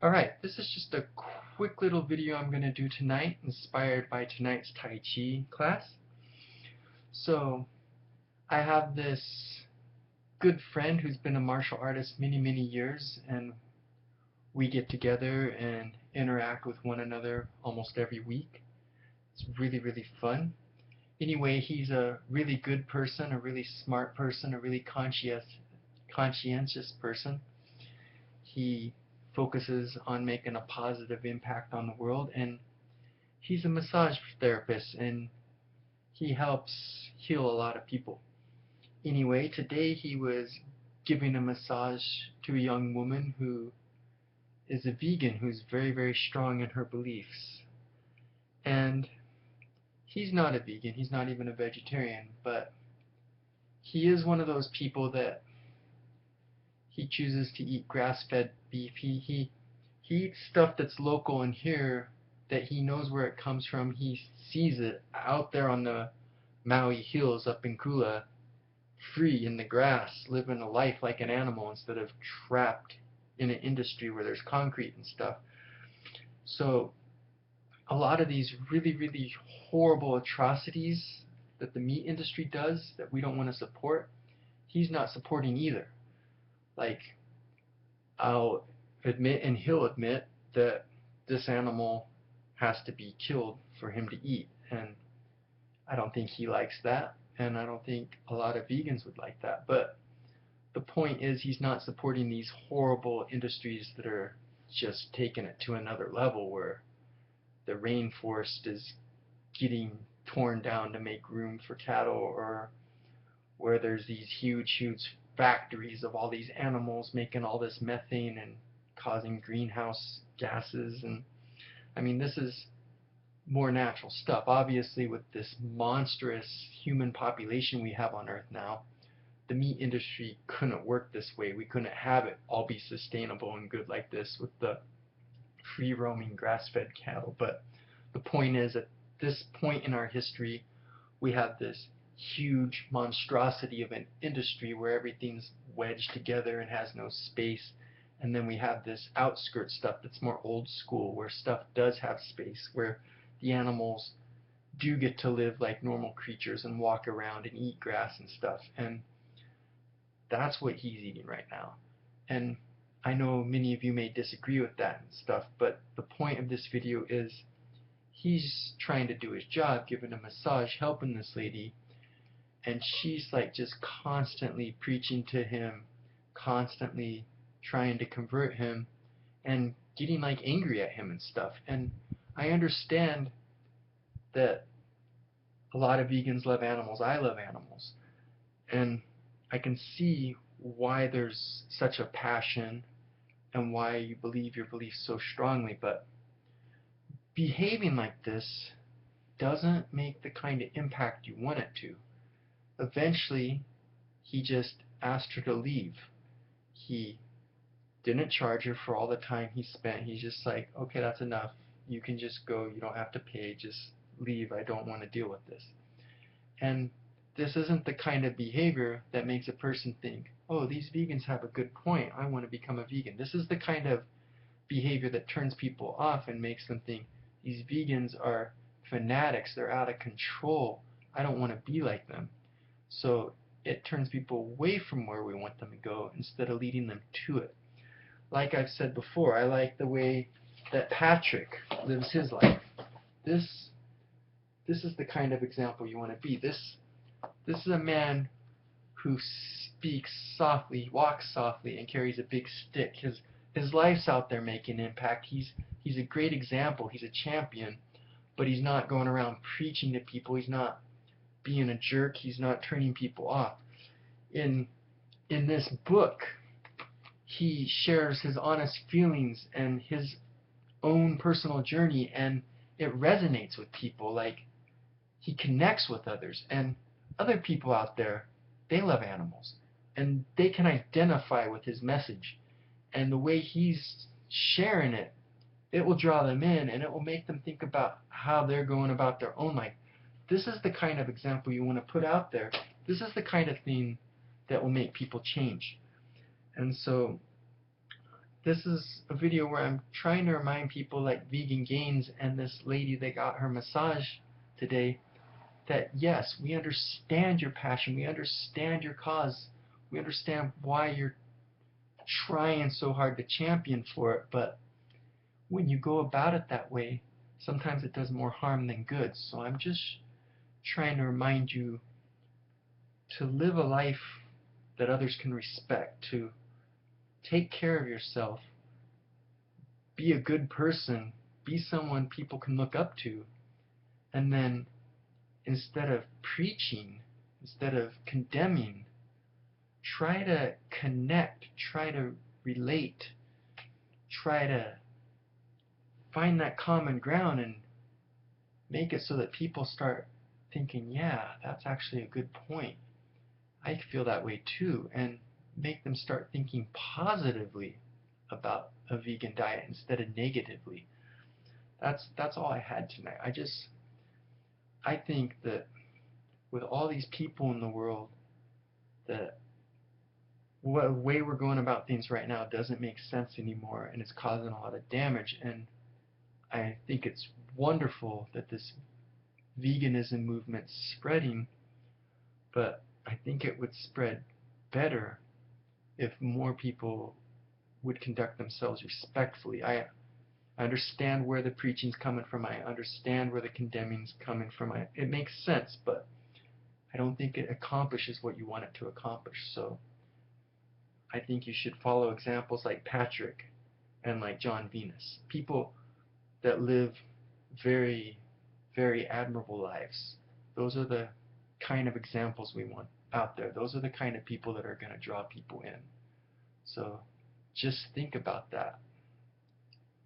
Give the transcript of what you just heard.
Alright, this is just a quick little video I'm going to do tonight, inspired by tonight's Tai Chi class. So, I have this good friend who's been a martial artist many, many years, and we get together and interact with one another almost every week. It's really, really fun. Anyway, he's a really good person, a really smart person, a really conscientious person. He focuses on making a positive impact on the world, and he's a massage therapist, and he helps heal a lot of people. Anyway, today he was giving a massage to a young woman who is a vegan, who's very, very strong in her beliefs. And he's not a vegan, he's not even a vegetarian, but he is one of those people that he chooses to eat grass-fed beef. He eats stuff that's local in here, that he knows where it comes from. He sees it out there on the Maui Hills up in Kula, free in the grass, living a life like an animal instead of trapped in an industry where there's concrete and stuff. So a lot of these really, really horrible atrocities that the meat industry does that we don't want to support, he's not supporting either. Like, I'll admit, and he'll admit, that this animal has to be killed for him to eat, and I don't think he likes that, and I don't think a lot of vegans would like that. But the point is, he's not supporting these horrible industries that are just taking it to another level, where the rainforest is getting torn down to make room for cattle, or where there's these huge, huge factories of all these animals making all this methane and causing greenhouse gases. And I mean, this is more natural stuff. Obviously, with this monstrous human population we have on Earth now, the meat industry couldn't work this way. We couldn't have it all be sustainable and good like this with the free roaming grass fed cattle. But the point is, at this point in our history, we have this huge monstrosity of an industry where everything's wedged together and has no space. And then we have this outskirt stuff that's more old school, where stuff does have space, where the animals do get to live like normal creatures and walk around and eat grass and stuff. And that's what he's eating right now. And I know many of you may disagree with that and stuff, but the point of this video is he's trying to do his job, giving a massage, helping this lady, and she's like just constantly preaching to him, constantly trying to convert him, and getting like angry at him and stuff. And I understand that a lot of vegans love animals. I love animals, and I can see why there's such a passion and why you believe your beliefs so strongly, but behaving like this doesn't make the kind of impact you want it to. Eventually, he just asked her to leave. He didn't charge her for all the time he spent. He's just like, okay, that's enough. You can just go. You don't have to pay. Just leave. I don't want to deal with this. And this isn't the kind of behavior that makes a person think, oh, these vegans have a good point. I want to become a vegan. This is the kind of behavior that turns people off and makes them think these vegans are fanatics. They're out of control. I don't want to be like them. So it turns people away from where we want them to go instead of leading them to it. Like I've said before, I like the way that Patrick lives his life. This this is the kind of example you want to be. This is a man who speaks softly, walks softly, and carries a big stick. His life's out there making impact. He's a great example. He's a champion, but he's not going around preaching to people. He's not being a jerk. He's not turning people off. In in this book, he shares his honest feelings and his own personal journey, and it resonates with people. Like, he connects with others, and other people out there, they love animals, and they can identify with his message, and the way he's sharing it, it will draw them in, and it will make them think about how they're going about their own life. This is the kind of example you want to put out there. This is the kind of thing that will make people change. And so this is a video where I'm trying to remind people like Vegan Gains and this lady that got her massage today that yes, we understand your passion, we understand your cause, we understand why you're trying so hard to champion for it, but when you go about it that way, sometimes it does more harm than good. So I'm just trying to remind you to live a life that others can respect, to take care of yourself, be a good person, be someone people can look up to, and then instead of preaching, instead of condemning, try to connect, try to relate, try to find that common ground and make it so that people start thinking, yeah, that's actually a good point. I feel that way too, and make them start thinking positively about a vegan diet instead of negatively. That's all I had tonight. I think that with all these people in the world, that the way we're going about things right now doesn't make sense anymore, and it's causing a lot of damage. And I think it's wonderful that this veganism movement's spreading, but I think it would spread better if more people would conduct themselves respectfully. I understand where the preaching's coming from. I understand where the condemning's coming from. It makes sense, but I don't think it accomplishes what you want it to accomplish. So I think you should follow examples like Patrick and like John Venus, people that live very, very admirable lives. Those are the kind of examples we want out there. Those are the kind of people that are going to draw people in. So just think about that.